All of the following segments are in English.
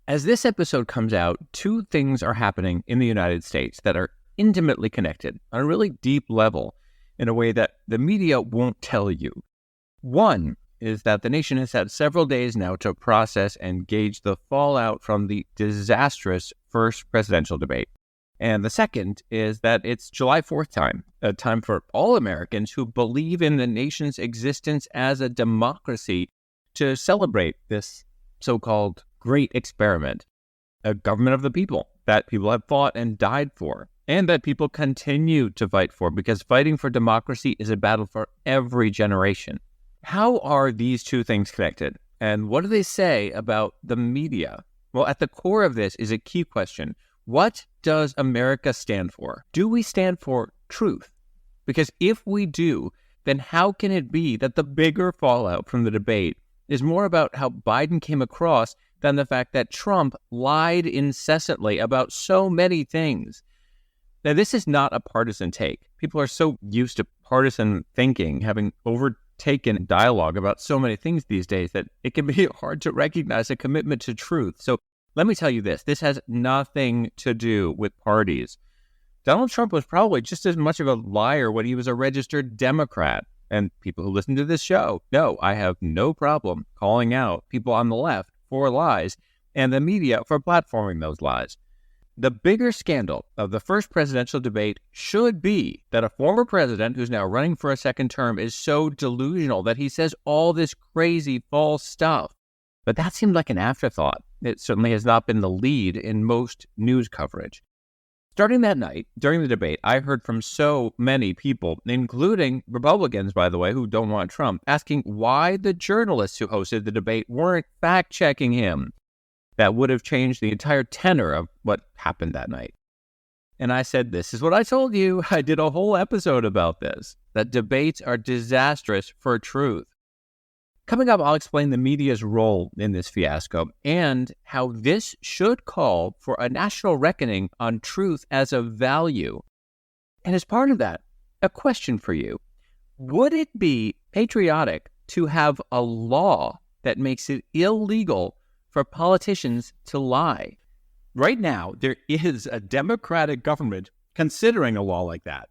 As this episode comes out, two things are happening in the United States that are intimately connected on a really deep level in a way that the media won't tell you. One is that the nation has had several days now to process and gauge the fallout from the disastrous first presidential debate. And the second is that it's July 4th time, a time for all Americans who believe in the nation's existence as a democracy to celebrate this so-called great experiment, a government of the people that people have fought and died for, and that people continue to fight for, because fighting for democracy is a battle for every generation. How are these two things connected? And what do they say about the media? Well, at the core of this is a key question. What does America stand for? Do we stand for truth? Because if we do, then how can it be that the bigger fallout from the debate is more about how Biden came across than the fact that Trump lied incessantly about so many things? Now, this is not a partisan take. People are so used to partisan thinking, having overtaken dialogue about so many things these days, that it can be hard to recognize a commitment to truth. So let me tell you this. This has nothing to do with parties. Donald Trump was probably just as much of a liar when he was a registered Democrat. And people who listen to this show know I have no problem calling out people on the left for lies and the media for platforming those lies. The bigger scandal of the first presidential debate should be that a former president who's now running for a second term is so delusional that he says all this crazy false stuff. But that seemed like an afterthought. It certainly has not been the lead in most news coverage. Starting that night, during the debate, I heard from so many people, including Republicans, by the way, who don't want Trump, asking why the journalists who hosted the debate weren't fact-checking him. That would have changed the entire tenor of what happened that night. And I said, this is what I told you. I did a whole episode about this, that debates are disastrous for truth. Coming up, I'll explain the media's role in this fiasco and how this should call for a national reckoning on truth as a value. And as part of that, a question for you. Would it be patriotic to have a law that makes it illegal for politicians to lie? Right now, there is a Democratic government considering a law like that.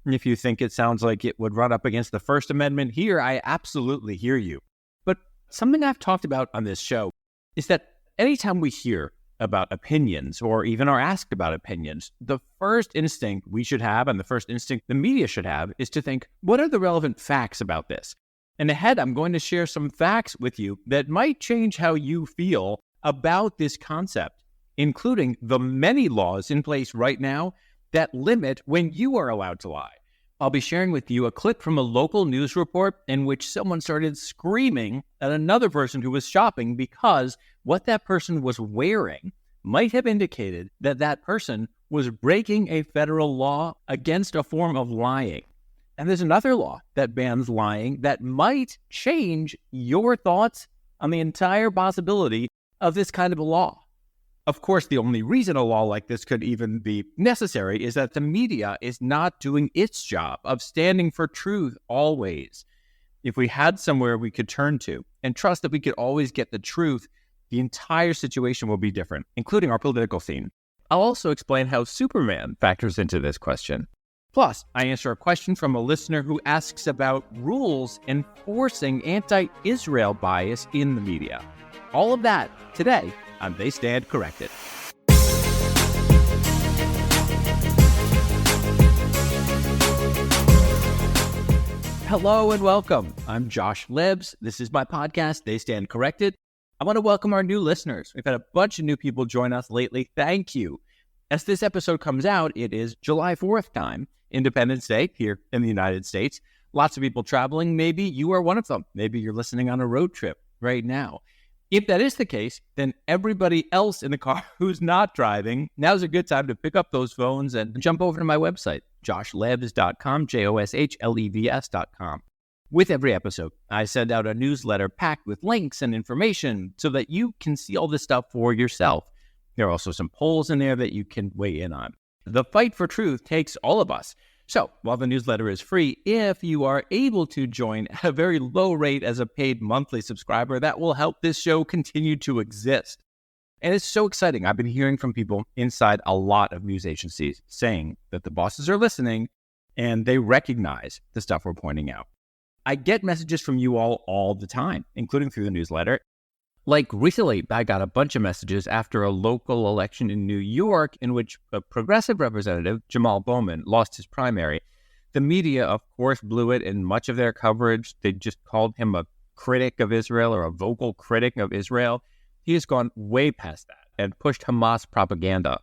And if you think it sounds like it would run up against the First Amendment here, I absolutely hear you. But something I've talked about on this show is that anytime we hear about opinions or even are asked about opinions, the first instinct we should have, and the first instinct the media should have, is to think, what are the relevant facts about this? And ahead, I'm going to share some facts with you that might change how you feel about this concept, including the many laws in place right now that limit when you are allowed to lie. I'll be sharing with you a clip from a local news report in which someone started screaming at another person who was shopping because what that person was wearing might have indicated that that person was breaking a federal law against a form of lying. And there's another law that bans lying that might change your thoughts on the entire possibility of this kind of a law. Of course, the only reason a law like this could even be necessary is that the media is not doing its job of standing for truth always. If we had somewhere we could turn to and trust that we could always get the truth, the entire situation will be different, including our political scene. I'll also explain how Superman factors into this question. Plus, I answer a question from a listener who asks about rules enforcing anti-Israel bias in the media. All of that today on They Stand Corrected. Hello and welcome. I'm Josh Libbs. This is my podcast, They Stand Corrected. I want to welcome our new listeners. We've had a bunch of new people join us lately. Thank you. As this episode comes out, it is July 4th time, Independence Day here in the United States. Lots of people traveling. Maybe you are one of them. Maybe you're listening on a road trip right now. If that is the case, then everybody else in the car who's not driving, now's a good time to pick up those phones and jump over to my website, joshlebs.com, JOSHLEVS.com. With every episode, I send out a newsletter packed with links and information so that you can see all this stuff for yourself. There are also some polls in there that you can weigh in on. The fight for truth takes all of us. So while the newsletter is free, if you are able to join at a very low rate as a paid monthly subscriber, that will help this show continue to exist. And it's so exciting. I've been hearing from people inside a lot of news agencies saying that the bosses are listening and they recognize the stuff we're pointing out. I get messages from you all the time, including through the newsletter. Like recently, I got a bunch of messages after a local election in New York in which a progressive representative, Jamal Bowman, lost his primary. The media, of course, blew it in much of their coverage. They just called him a critic of Israel or a vocal critic of Israel. He has gone way past that and pushed Hamas propaganda.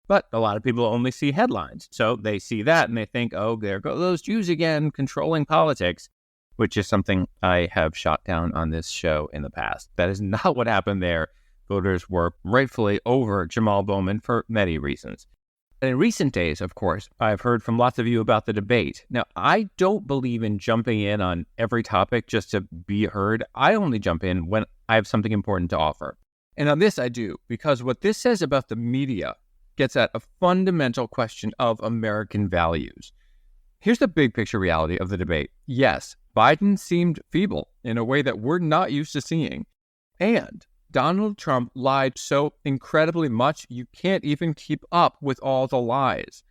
But a lot of people only see headlines. So they see that and they think, oh, there go those Jews again, controlling politics, which is something I have shot down on this show in the past. That is not what happened there. Voters were rightfully over Jamal Bowman for many reasons. And in recent days, of course, I've heard from lots of you about the debate. Now, I don't believe in jumping in on every topic just to be heard. I only jump in when I have something important to offer. And on this I do, because what this says about the media gets at a fundamental question of American values. Here's the big picture reality of the debate. Yes, Biden seemed feeble in a way that we're not used to seeing. And Donald Trump lied so incredibly much, you can't even keep up with all the lies.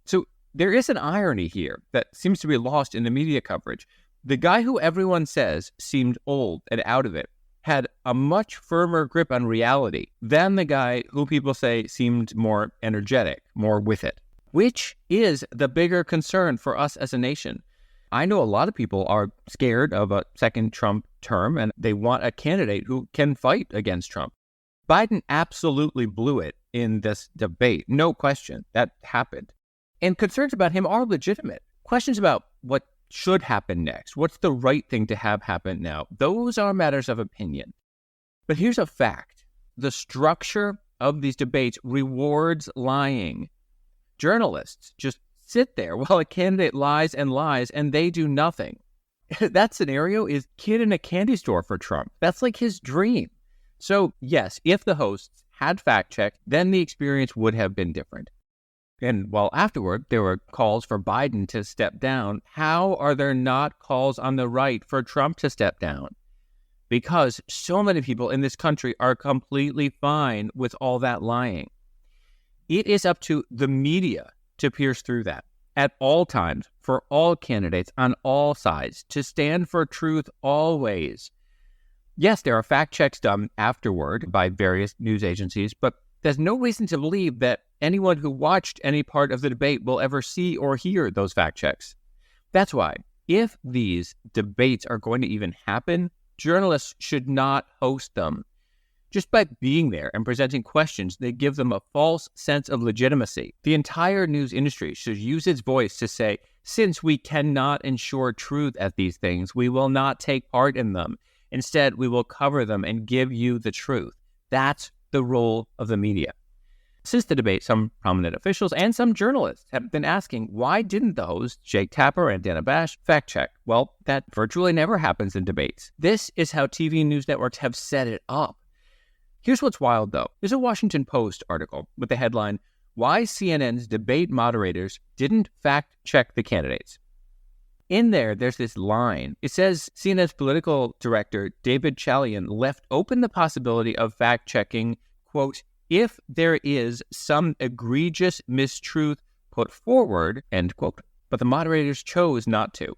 So there is an irony here that seems to be lost in the media coverage. The guy who everyone says seemed old and out of it had a much firmer grip on reality than the guy who people say seemed more energetic, more with it. Which is the bigger concern for us as a nation? I know a lot of people are scared of a second Trump term and they want a candidate who can fight against Trump. Biden absolutely blew it in this debate. No question. That happened. And concerns about him are legitimate. Questions about what should happen next, what's the right thing to have happen now, those are matters of opinion. But here's a fact. The structure of these debates rewards lying. Journalists just sit there while a candidate lies and they do nothing. That scenario is kid in a candy store for Trump. That's like his dream. So yes, if the hosts had fact-checked, then the experience would have been different. And while afterward there were calls for Biden to step down, how are there not calls on the right for Trump to step down? Because so many people in this country are completely fine with all that lying. It is up to the media to pierce through that at all times, for all candidates on all sides, to stand for truth always. Yes, there are fact checks done afterward by various news agencies, but there's no reason to believe that anyone who watched any part of the debate will ever see or hear those fact checks. That's why, if these debates are going to even happen, journalists should not host them. Just by being there and presenting questions, they give them a false sense of legitimacy. The entire news industry should use its voice to say, since we cannot ensure truth at these things, we will not take part in them. Instead, we will cover them and give you the truth. That's the role of the media. Since the debate, some prominent officials and some journalists have been asking, why didn't the hosts, Jake Tapper and Dana Bash, fact check? Well, that virtually never happens in debates. This is how TV news networks have set it up. Here's what's wild, though. There's a Washington Post article with the headline, Why CNN's Debate Moderators Didn't Fact Check the Candidates. In there's this line. It says CNN's political director, David Chalian, left open the possibility of fact-checking, quote, if there is some egregious mistruth put forward, end quote, but the moderators chose not to.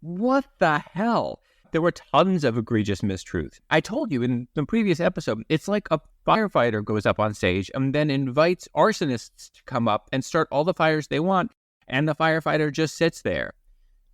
What the hell? There were tons of egregious mistruths. I told you in the previous episode, it's like a firefighter goes up on stage and then invites arsonists to come up and start all the fires they want, and the firefighter just sits there.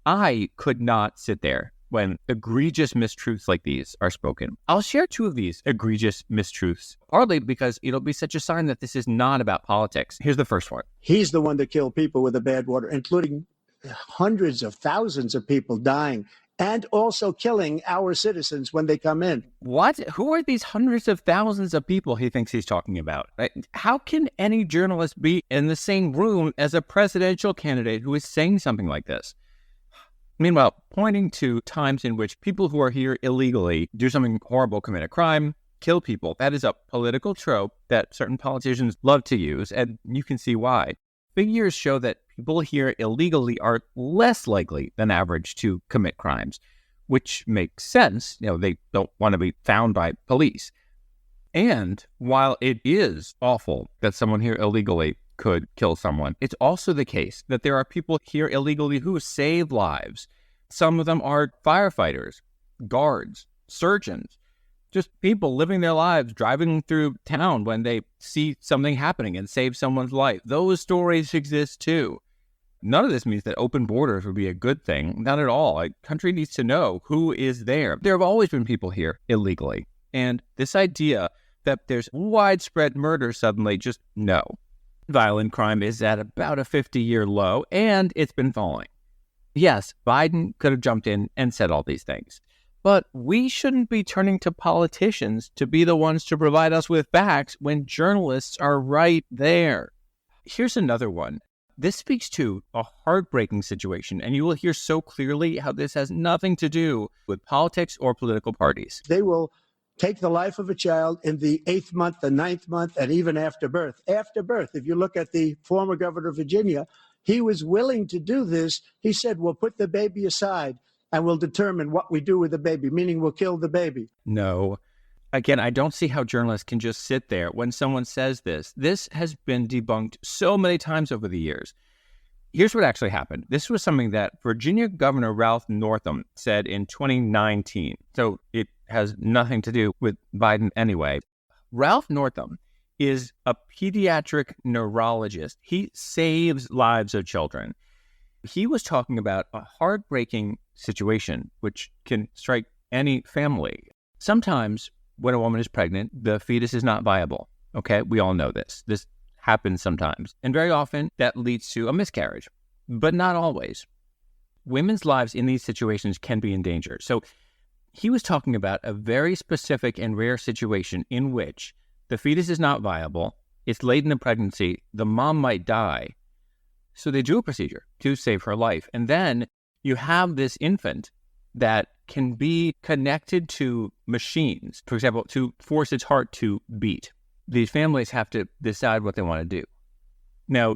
I could not sit there when egregious mistruths like these are spoken. I'll share two of these egregious mistruths, partly because it'll be such a sign that this is not about politics. Here's the first one. He's the one that killed people with the bad water, including hundreds of thousands of people dying and also killing our citizens when they come in. What? Who are these hundreds of thousands of people he thinks he's talking about? How can any journalist be in the same room as a presidential candidate who is saying something like this? Meanwhile, pointing to times in which people who are here illegally do something horrible, commit a crime, kill people, that is a political trope that certain politicians love to use, and you can see why. Figures show that people here illegally are less likely than average to commit crimes, which makes sense. They don't want to be found by police. And while it is awful that someone here illegally could kill someone, it's also the case that there are people here illegally who save lives. Some of them are firefighters, guards, surgeons, just people living their lives, driving through town when they see something happening and save someone's life. Those stories exist too. None of this means that open borders would be a good thing. Not at all. A country needs to know who is there. There have always been people here illegally. And this idea that there's widespread murder suddenly, just no. Violent crime is at about a 50-year low, and it's been falling. Yes, Biden could have jumped in and said all these things. But we shouldn't be turning to politicians to be the ones to provide us with facts when journalists are right there. Here's another one. This speaks to a heartbreaking situation, and you will hear so clearly how this has nothing to do with politics or political parties. They will take the life of a child in the 8th month, the 9th month, and even after birth. After birth, if you look at the former governor of Virginia, he was willing to do this. He said, we'll put the baby aside and we'll determine what we do with the baby, meaning we'll kill the baby. No. Again, I don't see how journalists can just sit there when someone says this. This has been debunked so many times over the years. Here's what actually happened. This was something that Virginia Governor Ralph Northam said in 2019. So it has nothing to do with Biden anyway. Ralph Northam is a pediatric neurologist. He saves lives of children. He was talking about a heartbreaking situation which can strike any family. Sometimes when a woman is pregnant, the fetus is not viable. Okay, we all know this. This happens sometimes. And very often that leads to a miscarriage, but not always. Women's lives in these situations can be in danger. So he was talking about a very specific and rare situation in which the fetus is not viable, it's late in the pregnancy, the mom might die. So they do a procedure to save her life. And then you have this infant that can be connected to machines, for example, to force its heart to beat. These families have to decide what they want to do. Now,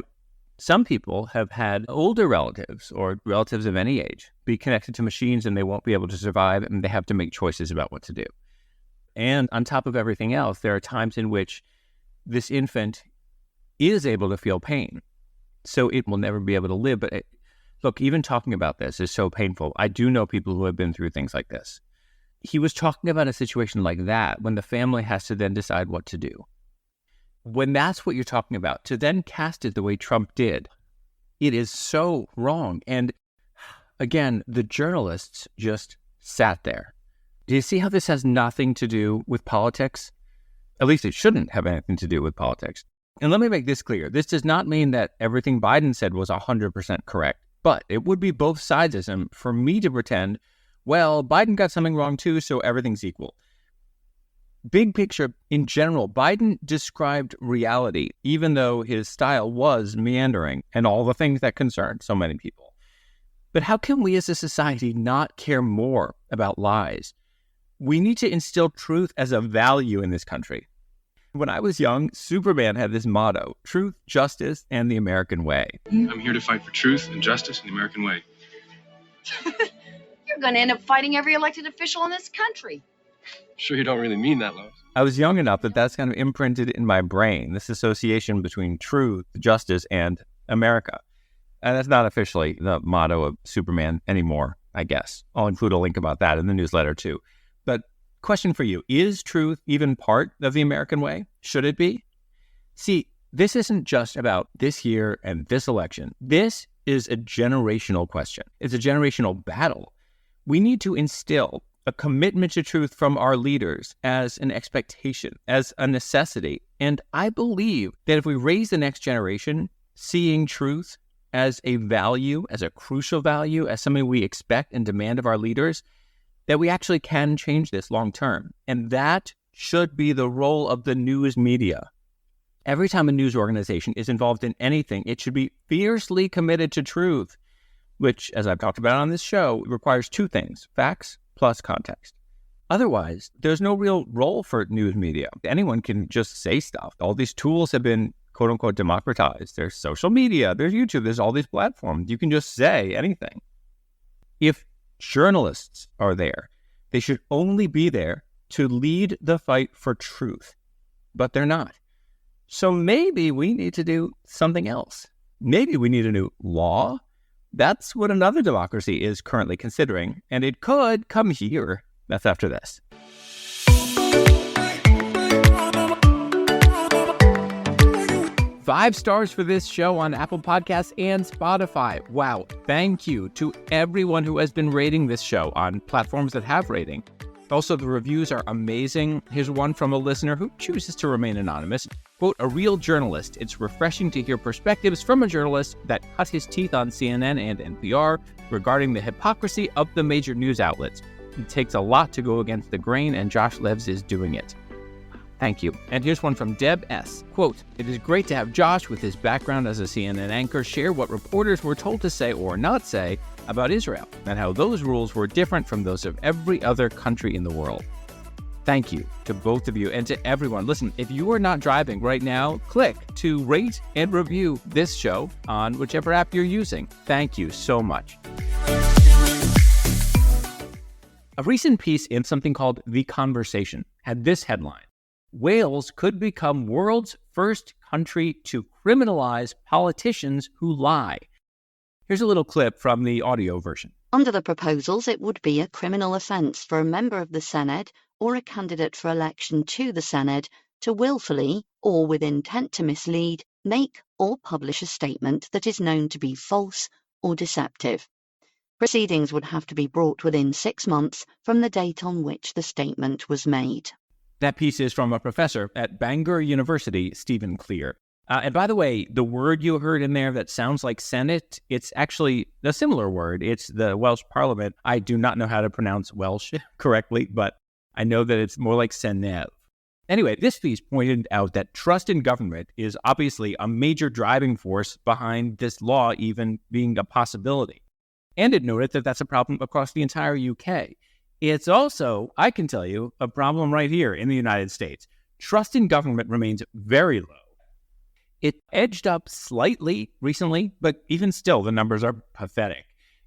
some people have had older relatives or relatives of any age be connected to machines and they won't be able to survive and they have to make choices about what to do. And on top of everything else, there are times in which this infant is able to feel pain. So it will never be able to live. But look, even talking about this is so painful. I do know people who have been through things like this. He was talking about a situation like that when the family has to then decide what to do. When that's what you're talking about, to then cast it the way Trump did, it is so wrong. And again, the journalists just sat there. Do you see how this has nothing to do with politics? At least it shouldn't have anything to do with politics. And let me make this clear. This does not mean that everything Biden said was 100% correct, but it would be both sidesism for me to pretend, well, Biden got something wrong too, so everything's equal. Big picture, in general, Biden described reality, even though his style was meandering and all the things that concern so many people. But how can we as a society not care more about lies? We need to instill truth as a value in this country. When I was young, Superman had this motto, truth, justice, and the American way. I'm here to fight for truth and justice and the American way. You're going to end up fighting every elected official in this country. Sure you don't really mean that, Lois. I was young enough that that's kind of imprinted in my brain, this association between truth, justice, and America. And that's not officially the motto of Superman anymore, I guess. I'll include a link about that in the newsletter too. But question for you, is truth even part of the American way? Should it be? See, this isn't just about this year and this election. This is a generational question. It's a generational battle. We need to instill a commitment to truth from our leaders as an expectation, as a necessity. And I believe that if we raise the next generation seeing truth as a value, as a crucial value, as something we expect and demand of our leaders, that we actually can change this long term. And that should be the role of the news media. Every time a news organization is involved in anything, it should be fiercely committed to truth, which, as I've talked about on this show, requires two things, facts plus context. Otherwise, there's no real role for news media. Anyone can just say stuff. All these tools have been, quote unquote, democratized. There's social media, there's YouTube, there's all these platforms. You can just say anything. If journalists are there, they should only be there to lead the fight for truth but they're not. So maybe we need to do something else. Maybe we need a new law. That's what another democracy is currently considering, and it could come here. That's after this. Five stars for this show on Apple Podcasts and Spotify. Wow, thank you to everyone who has been rating this show on platforms that have rating. Also, the reviews are amazing. Here's one from a listener who chooses to remain anonymous. Quote, "A real journalist. It's refreshing to hear perspectives from a journalist that cut his teeth on CNN and NPR regarding the hypocrisy of the major news outlets. It takes a lot to go against the grain, and Josh Levs is doing it." Thank you. And here's one from Deb S. Quote, "It is great to have Josh, with his background as a CNN anchor, share what reporters were told to say or not say about Israel, and how those rules were different from those of every other country in the world." Thank you to both of you and to everyone. Listen, if you are not driving right now, click to rate and review this show on whichever app you're using. Thank you so much. A recent piece in something called The Conversation had this headline: "Wales could become world's first country to criminalize politicians who lie." Here's a little clip from the audio version. Under the proposals, it would be a criminal offence for a member of the Senedd or a candidate for election to the Senedd to willfully, or with intent to mislead, make or publish a statement that is known to be false or deceptive. Proceedings would have to be brought within 6 months from the date on which the statement was made. That piece is from a professor at Bangor University, Stephen Clear. And by the way, the word you heard in there that sounds like Senate, it's actually a similar word. It's the Welsh Parliament. I do not know how to pronounce Welsh correctly, but I know that it's more like Senedd. Anyway, this piece pointed out that trust in government is obviously a major driving force behind this law even being a possibility. And it noted that that's a problem across the entire UK. It's also, I can tell you, a problem right here in the United States. Trust in government remains very low. It edged up slightly recently, but even still, the numbers are pathetic.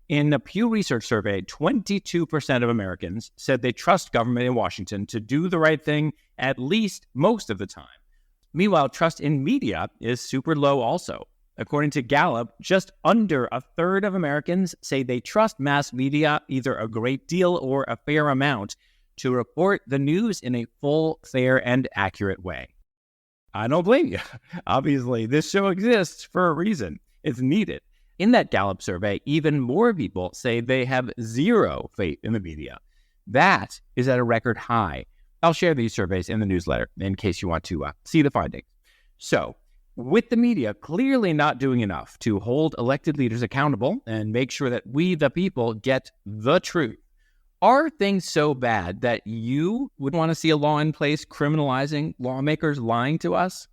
In a Pew Research survey, 22% of Americans said they trust government in Washington to do the right thing at least most of the time. Meanwhile, trust in media is super low also. According to Gallup, just under a third of Americans say they trust mass media either a great deal or a fair amount to report the news in a full, fair, and accurate way. I don't blame you. Obviously, this show exists for a reason. It's needed. In that Gallup survey, even more people say they have zero faith in the media. That is at a record high. I'll share these surveys in the newsletter in case you want to see the findings. So, with the media clearly not doing enough to hold elected leaders accountable and make sure that we, the people, get the truth, are things so bad that you would want to see a law in place criminalizing lawmakers lying to us?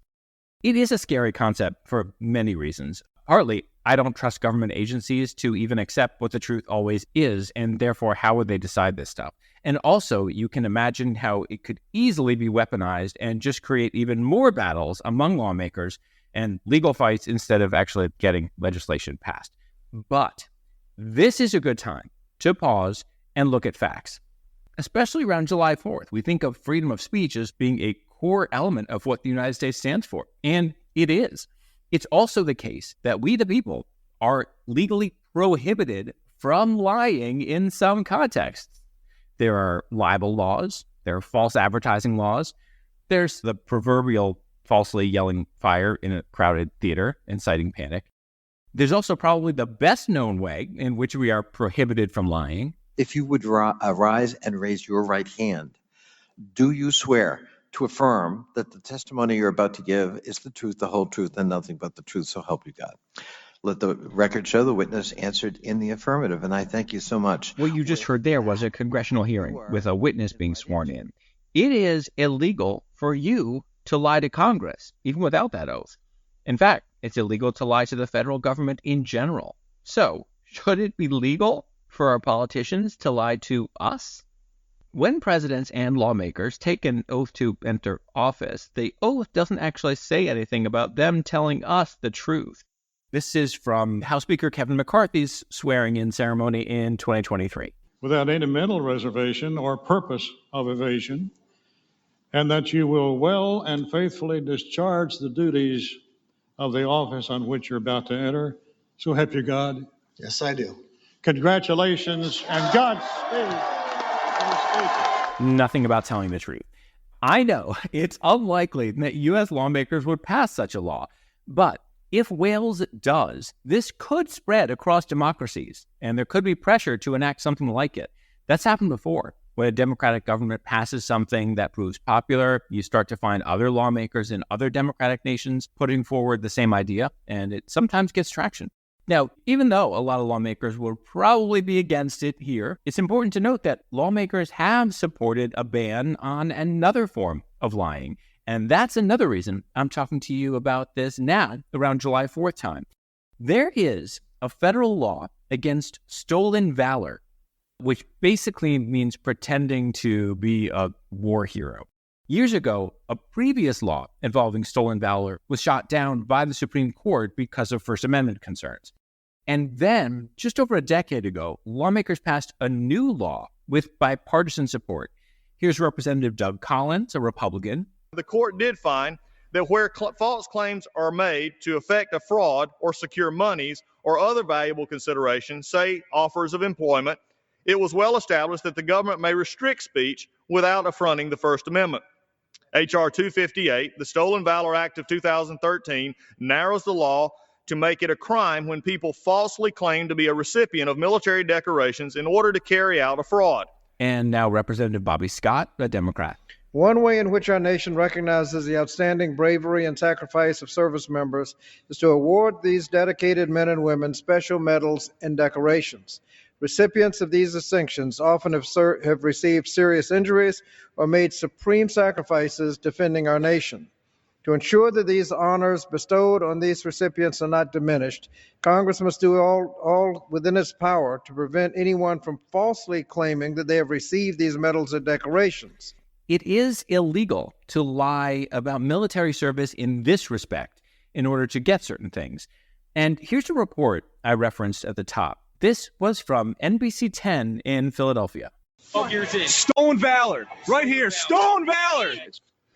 It is a scary concept for many reasons. Partly, I don't trust government agencies to even accept what the truth always is, and therefore, how would they decide this stuff? And also, you can imagine how it could easily be weaponized and just create even more battles among lawmakers and legal fights instead of actually getting legislation passed. But this is a good time to pause and look at facts. Especially around July 4th, we think of freedom of speech as being a core element of what the United States stands for, and it is. It's also the case that we, the people, are legally prohibited from lying in some contexts. There are libel laws, there are false advertising laws, there's the proverbial falsely yelling fire in a crowded theater, inciting panic. There's also probably the best known way in which we are prohibited from lying. If you would rise and raise your right hand, do you swear to affirm that the testimony you're about to give is the truth, the whole truth, and nothing but the truth, so help you God? Let the record show the witness answered in the affirmative, and I thank you so much. What you just heard there was a congressional hearing with a witness being sworn in. It is illegal for you to lie to Congress, even without that oath. In fact, it's illegal to lie to the federal government in general. So, should it be legal for our politicians to lie to us? When presidents and lawmakers take an oath to enter office, the oath doesn't actually say anything about them telling us the truth. This is from House Speaker Kevin McCarthy's swearing-in ceremony in 2023. Without any mental reservation or purpose of evasion, and that you will well and faithfully discharge the duties of the office on which you're about to enter. So help you God. Yes, I do. Congratulations and Godspeed. Nothing about telling the truth. I know it's unlikely that U.S. lawmakers would pass such a law, but if Wales does, this could spread across democracies, and there could be pressure to enact something like it. That's happened before. When a democratic government passes something that proves popular, you start to find other lawmakers in other democratic nations putting forward the same idea, and it sometimes gets traction. Now, even though a lot of lawmakers will probably be against it here, it's important to note that lawmakers have supported a ban on another form of lying. And that's another reason I'm talking to you about this now, around July 4th time. There is a federal law against stolen valor, which basically means pretending to be a war hero. Years ago, a previous law involving stolen valor was shot down by the Supreme Court because of First Amendment concerns. And then, just over a decade ago, lawmakers passed a new law with bipartisan support. Here's Representative Doug Collins, a Republican. The court did find that where false claims are made to effect a fraud or secure monies or other valuable considerations, say offers of employment, it was well established that the government may restrict speech without affronting the First Amendment. H.R. 258, the Stolen Valor Act of 2013, narrows the law to make it a crime when people falsely claim to be a recipient of military decorations in order to carry out a fraud. And now Representative Bobby Scott, a Democrat. One way in which our nation recognizes the outstanding bravery and sacrifice of service members is to award these dedicated men and women special medals and decorations. Recipients of these distinctions often have received serious injuries or made supreme sacrifices defending our nation. To ensure that these honors bestowed on these recipients are not diminished, Congress must do all within its power to prevent anyone from falsely claiming that they have received these medals or decorations. It is illegal to lie about military service in this respect in order to get certain things. And here's a report I referenced at the top. This was from NBC 10 in Philadelphia. Oh, here's it. Stolen valor. Right here. Stolen valor.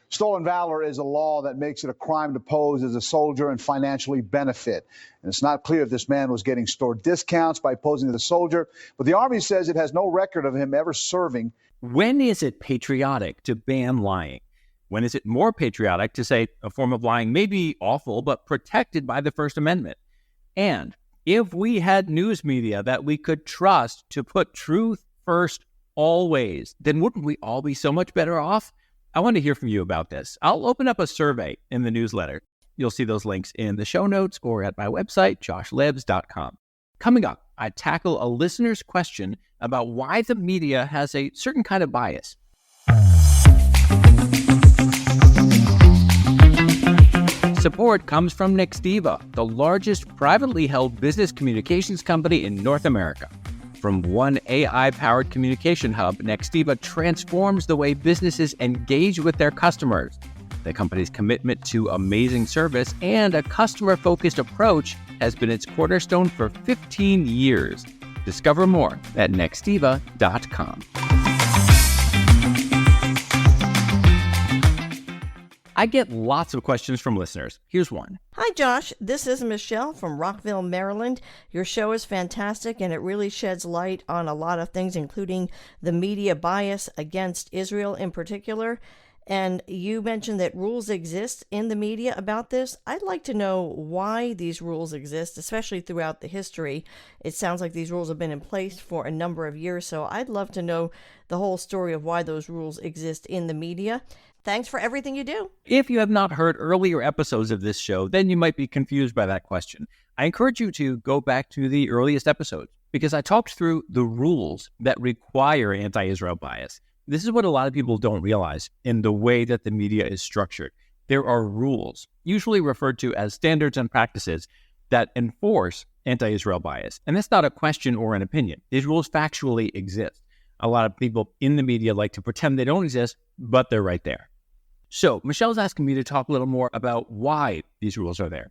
Stolen valor is a law that makes it a crime to pose as a soldier and financially benefit. And it's not clear if this man was getting store discounts by posing as a soldier, but the Army says it has no record of him ever serving. When is it patriotic to ban lying? When is it more patriotic to say a form of lying may be awful but protected by the First Amendment? And if we had news media that we could trust to put truth first always, then wouldn't we all be so much better off? I want to hear from you about this. I'll open up a survey in the newsletter. You'll see those links in the show notes or at my website, joshlebs.com. Coming up, I tackle a listener's question about why the media has a certain kind of bias. Support comes from Nextiva, the largest privately held business communications company in North America. From one AI-powered communication hub, Nextiva transforms the way businesses engage with their customers. The company's commitment to amazing service and a customer-focused approach has been its cornerstone for 15 years. Discover more at nextiva.com. I get lots of questions from listeners. Here's one. Hi, Josh. This is Michelle from Rockville, Maryland. Your show is fantastic, and it really sheds light on a lot of things, including the media bias against Israel in particular. And you mentioned that rules exist in the media about this. I'd like to know why these rules exist, especially throughout the history. It sounds like these rules have been in place for a number of years, so I'd love to know the whole story of why those rules exist in the media. Thanks for everything you do. If you have not heard earlier episodes of this show, then you might be confused by that question. I encourage you to go back to the earliest episodes because I talked through the rules that require anti-Israel bias. This is what a lot of people don't realize in the way that the media is structured. There are rules, usually referred to as standards and practices, that enforce anti-Israel bias. And that's not a question or an opinion. These rules factually exist. A lot of people in the media like to pretend they don't exist, but they're right there. So Michelle's asking me to talk a little more about why these rules are there.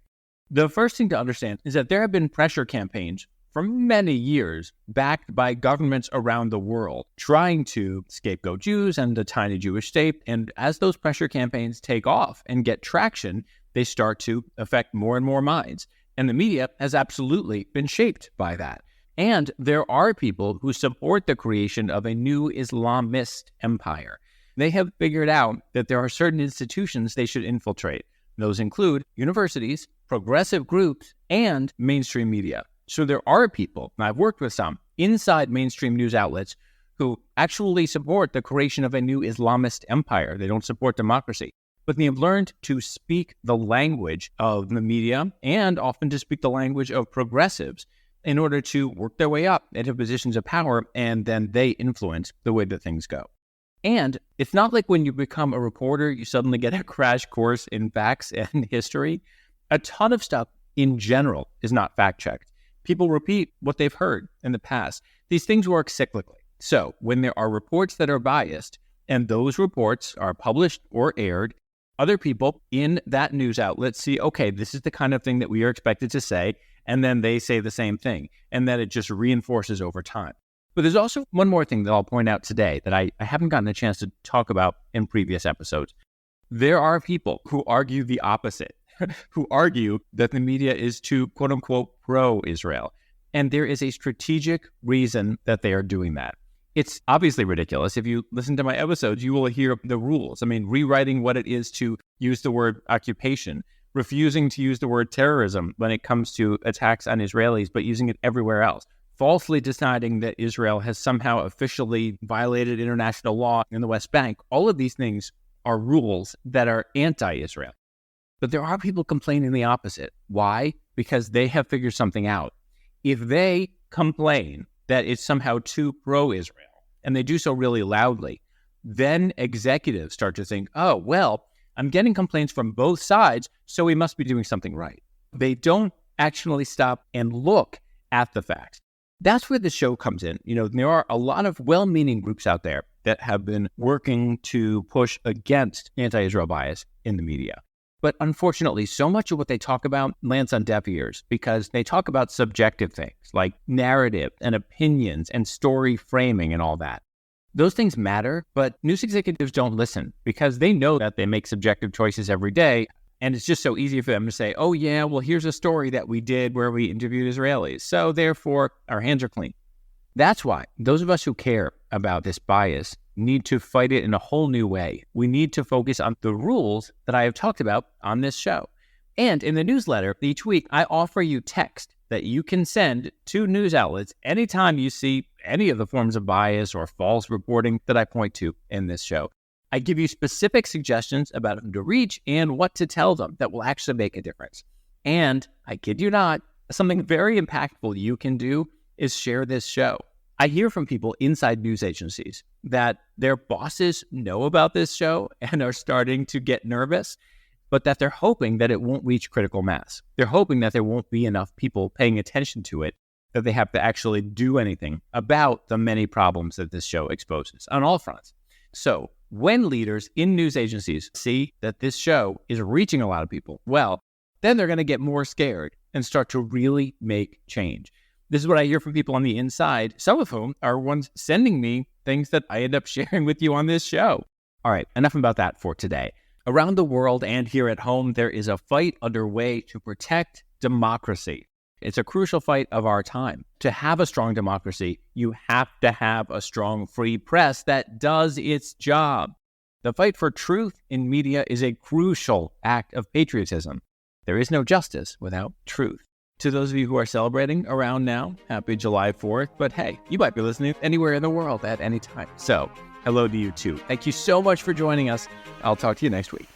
The first thing to understand is that there have been pressure campaigns for many years, backed by governments around the world, trying to scapegoat Jews and the tiny Jewish state. And as those pressure campaigns take off and get traction, they start to affect more and more minds. And the media has absolutely been shaped by that. And there are people who support the creation of a new Islamist empire. They have figured out that there are certain institutions they should infiltrate. Those include universities, progressive groups, and mainstream media. So there are people, and I've worked with some, inside mainstream news outlets who actually support the creation of a new Islamist empire. They don't support democracy, but they have learned to speak the language of the media and often to speak the language of progressives in order to work their way up into positions of power, and then they influence the way that things go. And it's not like when you become a reporter, you suddenly get a crash course in facts and history. A ton of stuff in general is not fact-checked. People repeat what they've heard in the past. These things work cyclically. So when there are reports that are biased, and those reports are published or aired, other people in that news outlet see, okay, this is the kind of thing that we are expected to say, and then they say the same thing, and then it just reinforces over time. But there's also one more thing that I'll point out today that I haven't gotten a chance to talk about in previous episodes. There are people who argue the opposite, who argue that the media is too, quote unquote, pro-Israel. And there is a strategic reason that they are doing that. It's obviously ridiculous. If you listen to my episodes, you will hear the rules. I mean, rewriting what it is to use the word occupation, refusing to use the word terrorism when it comes to attacks on Israelis, but using it everywhere else. Falsely deciding that Israel has somehow officially violated international law in the West Bank. All of these things are rules that are anti-Israel. But there are people complaining the opposite. Why? Because they have figured something out. If they complain that it's somehow too pro-Israel, and they do so really loudly, then executives start to think, oh, well, I'm getting complaints from both sides, so we must be doing something right. They don't actually stop and look at the facts. That's where the show comes in. You know, there are a lot of well-meaning groups out there that have been working to push against anti-Israel bias in the media. But unfortunately, so much of what they talk about lands on deaf ears because they talk about subjective things like narrative and opinions and story framing and all that. Those things matter, but news executives don't listen because they know that they make subjective choices every day. And it's just so easy for them to say, oh, yeah, well, here's a story that we did where we interviewed Israelis. So therefore, our hands are clean. That's why those of us who care about this bias need to fight it in a whole new way. We need to focus on the rules that I have talked about on this show. And in the newsletter, each week, I offer you text that you can send to news outlets anytime you see any of the forms of bias or false reporting that I point to in this show. I give you specific suggestions about who to reach and what to tell them that will actually make a difference. And I kid you not, something very impactful you can do is share this show. I hear from people inside news agencies that their bosses know about this show and are starting to get nervous, but that they're hoping that it won't reach critical mass. They're hoping that there won't be enough people paying attention to it, that they have to actually do anything about the many problems that this show exposes on all fronts. So when leaders in news agencies see that this show is reaching a lot of people, well, then they're going to get more scared and start to really make change. This is what I hear from people on the inside, some of whom are ones sending me things that I end up sharing with you on this show. All right, enough about that for today. Around the world and here at home, there is a fight underway to protect democracy. It's a crucial fight of our time. To have a strong democracy, you have to have a strong free press that does its job. The fight for truth in media is a crucial act of patriotism. There is no justice without truth. To those of you who are celebrating around now, happy July 4th. But hey, you might be listening anywhere in the world at any time. So hello to you too. Thank you so much for joining us. I'll talk to you next week.